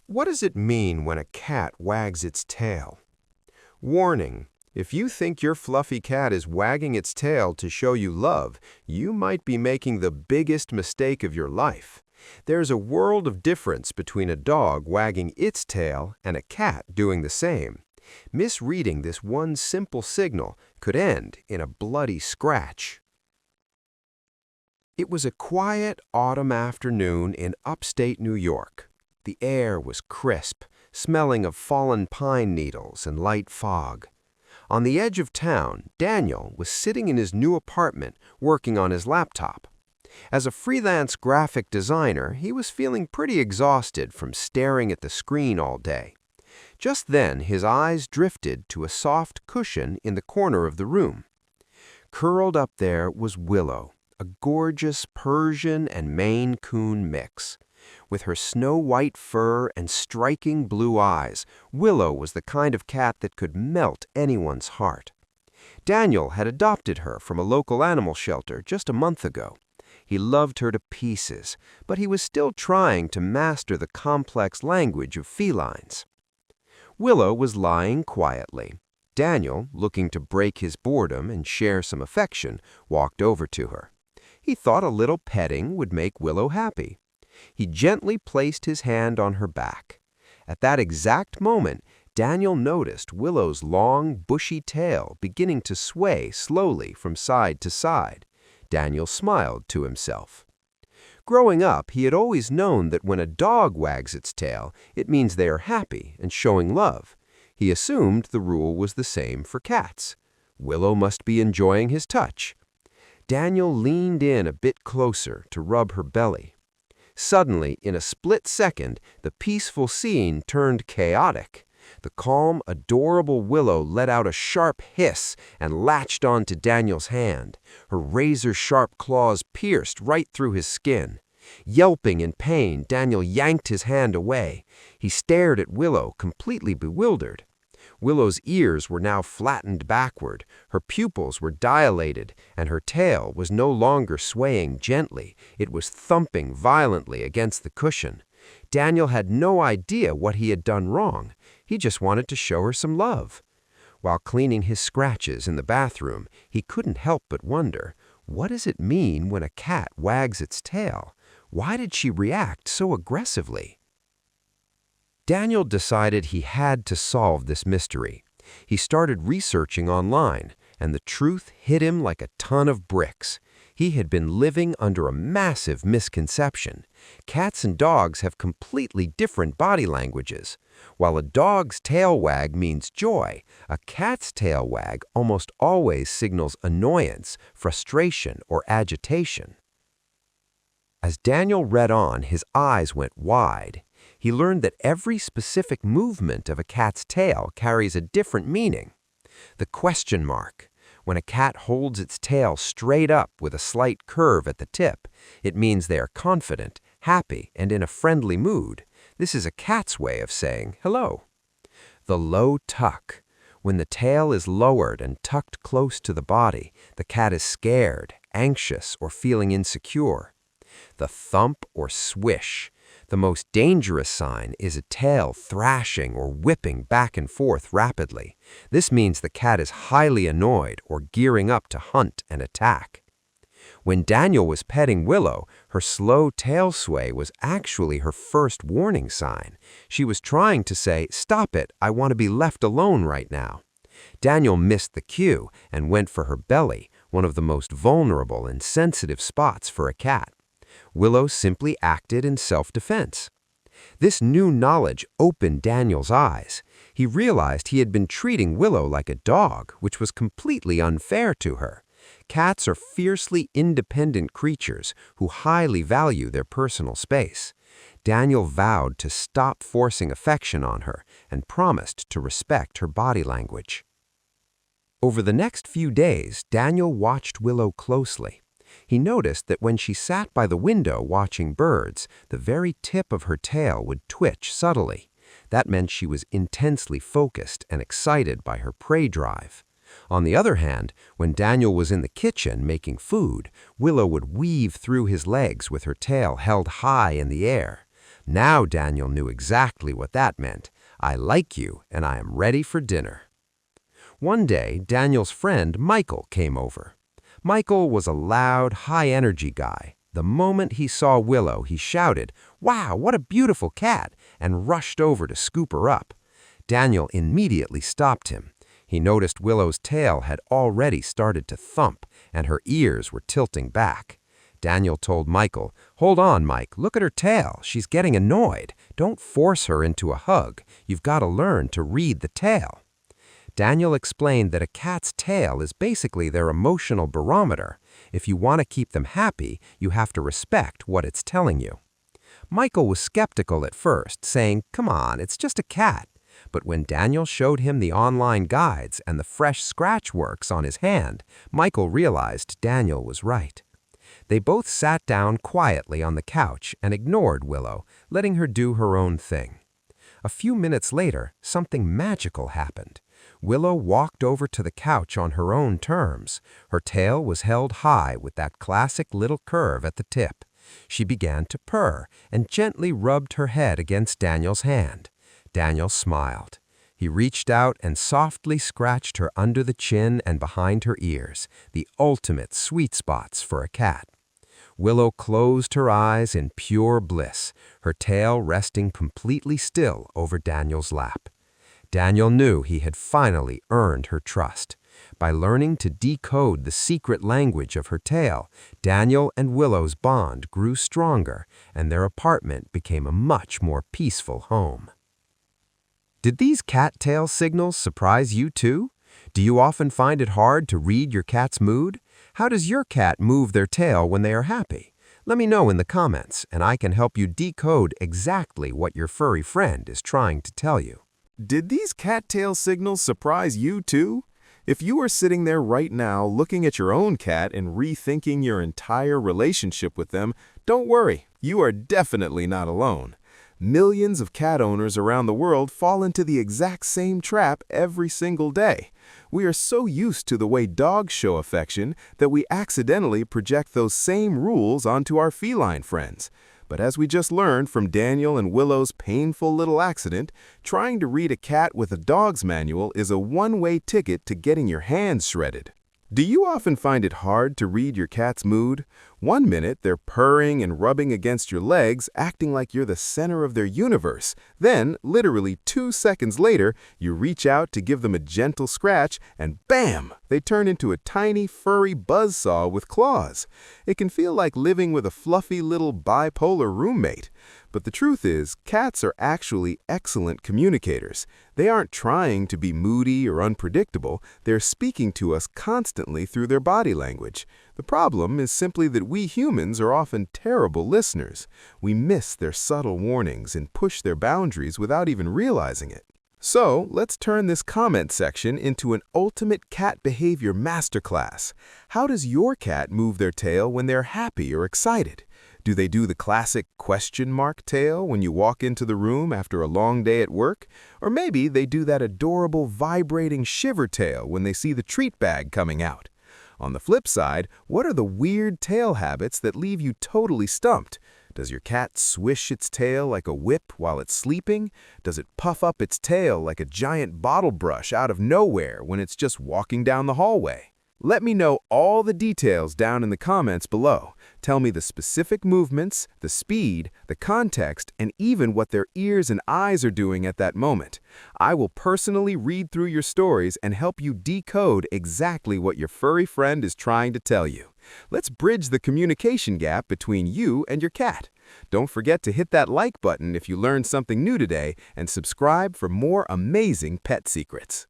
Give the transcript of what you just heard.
What does it mean when a cat wags its tail? Warning: if you think your fluffy cat is wagging its tail to show you love, you might be making the biggest mistake of your life. There's a world of difference between a dog wagging its tail and a cat doing the same. Misreading this one simple signal could end in a bloody scratch. It was a quiet autumn afternoon in upstate New York. The air was crisp, smelling of fallen pine needles and light fog. On the edge of town, Daniel was sitting in his new apartment working on his laptop. As a freelance graphic designer, he was feeling pretty exhausted from staring at the screen all day. Just then, his eyes drifted to a soft cushion in the corner of the room. Curled up there was Willow, a gorgeous Persian and Maine Coon mix. With her snow-white fur and striking blue eyes, Willow was the kind of cat that could melt anyone's heart. Daniel had adopted her from a local animal shelter just a month ago. He loved her to pieces, but he was still trying to master the complex language of felines. Willow was lying quietly. Daniel, looking to break his boredom and share some affection, walked over to her. He thought a little petting would make Willow happy. He gently placed his hand on her back. At that exact moment, Daniel noticed Willow's long, bushy tail beginning to sway slowly from side to side. Daniel smiled to himself. Growing up, he had always known that when a dog wags its tail, it means they are happy and showing love. He assumed the rule was the same for cats. Willow must be enjoying his touch. Daniel leaned in a bit closer to rub her belly. Suddenly, in a split second, the peaceful scene turned chaotic. The calm, adorable Willow let out a sharp hiss and latched onto Daniel's hand. Her razor-sharp claws pierced right through his skin. Yelping in pain, Daniel yanked his hand away. He stared at Willow, completely bewildered. Willow's ears were now flattened backward, her pupils were dilated, and her tail was no longer swaying gently. It was thumping violently against the cushion. Daniel had no idea what he had done wrong. He just wanted to show her some love. While cleaning his scratches in the bathroom, he couldn't help but wonder, what does it mean when a cat wags its tail? Why did she react so aggressively? Daniel decided he had to solve this mystery. He started researching online, and the truth hit him like a ton of bricks. He had been living under a massive misconception. Cats and dogs have completely different body languages. While a dog's tail wag means joy, a cat's tail wag almost always signals annoyance, frustration, or agitation. As Daniel read on, his eyes went wide. He learned that every specific movement of a cat's tail carries a different meaning. The question mark. When a cat holds its tail straight up with a slight curve at the tip, it means they are confident, happy, and in a friendly mood. This is a cat's way of saying hello. The low tuck. When the tail is lowered and tucked close to the body, the cat is scared, anxious, or feeling insecure. The thump or swish. The most dangerous sign is a tail thrashing or whipping back and forth rapidly. This means the cat is highly annoyed or gearing up to hunt and attack. When Daniel was petting Willow, her slow tail sway was actually her first warning sign. She was trying to say, "Stop it, I want to be left alone right now." Daniel missed the cue and went for her belly, one of the most vulnerable and sensitive spots for a cat. Willow simply acted in self-defense. This new knowledge opened Daniel's eyes. He realized he had been treating Willow like a dog, which was completely unfair to her. Cats are fiercely independent creatures who highly value their personal space. Daniel vowed to stop forcing affection on her and promised to respect her body language. Over the next few days, Daniel watched Willow closely. He noticed that when she sat by the window watching birds, the very tip of her tail would twitch subtly. That meant she was intensely focused and excited by her prey drive. On the other hand, when Daniel was in the kitchen making food, Willow would weave through his legs with her tail held high in the air. Now Daniel knew exactly what that meant. I like you, and I am ready for dinner. One day, Daniel's friend Michael came over. Michael was a loud, high-energy guy. The moment he saw Willow, he shouted, "Wow, what a beautiful cat!" and rushed over to scoop her up. Daniel immediately stopped him. He noticed Willow's tail had already started to thump, and her ears were tilting back. Daniel told Michael, "Hold on, Mike, look at her tail. She's getting annoyed. Don't force her into a hug. You've got to learn to read the tail." Daniel explained that a cat's tail is basically their emotional barometer. If you want to keep them happy, you have to respect what it's telling you. Michael was skeptical at first, saying, "Come on, it's just a cat." But when Daniel showed him the online guides and the fresh scratch works on his hand, Michael realized Daniel was right. They both sat down quietly on the couch and ignored Willow, letting her do her own thing. A few minutes later, something magical happened. Willow walked over to the couch on her own terms. Her tail was held high with that classic little curve at the tip. She began to purr and gently rubbed her head against Daniel's hand. Daniel smiled. He reached out and softly scratched her under the chin and behind her ears, the ultimate sweet spots for a cat. Willow closed her eyes in pure bliss, her tail resting completely still over Daniel's lap. Daniel knew he had finally earned her trust. By learning to decode the secret language of her tail, Daniel and Willow's bond grew stronger, and their apartment became a much more peaceful home. Did these cat-tail signals surprise you too? Do you often find it hard to read your cat's mood? How does your cat move their tail when they are happy? Let me know in the comments, and I can help you decode exactly what your furry friend is trying to tell you. Did these cat-tail signals surprise you too? If you are sitting there right now looking at your own cat and rethinking your entire relationship with them, don't worry, you are definitely not alone. Millions of cat owners around the world fall into the exact same trap every single day. We are so used to the way dogs show affection that we accidentally project those same rules onto our feline friends. But as we just learned from Daniel and Willow's painful little accident, trying to read a cat with a dog's manual is a one-way ticket to getting your hands shredded. Do you often find it hard to read your cat's mood? One minute, they're purring and rubbing against your legs, acting like you're the center of their universe. Then, literally 2 seconds later, you reach out to give them a gentle scratch, and bam! They turn into a tiny, furry buzzsaw with claws. It can feel like living with a fluffy little bipolar roommate. But the truth is, cats are actually excellent communicators. They aren't trying to be moody or unpredictable. They're speaking to us constantly through their body language. The problem is simply that we humans are often terrible listeners. We miss their subtle warnings and push their boundaries without even realizing it. So, let's turn this comment section into an ultimate cat behavior masterclass. How does your cat move their tail when they're happy or excited? Do they do the classic question mark tail when you walk into the room after a long day at work? Or maybe they do that adorable vibrating shiver tail when they see the treat bag coming out. On the flip side, what are the weird tail habits that leave you totally stumped? Does your cat swish its tail like a whip while it's sleeping? Does it puff up its tail like a giant bottle brush out of nowhere when it's just walking down the hallway? Let me know all the details down in the comments below. Tell me the specific movements, the speed, the context, and even what their ears and eyes are doing at that moment. I will personally read through your stories and help you decode exactly what your furry friend is trying to tell you. Let's bridge the communication gap between you and your cat. Don't forget to hit that like button if you learned something new today and subscribe for more amazing pet secrets.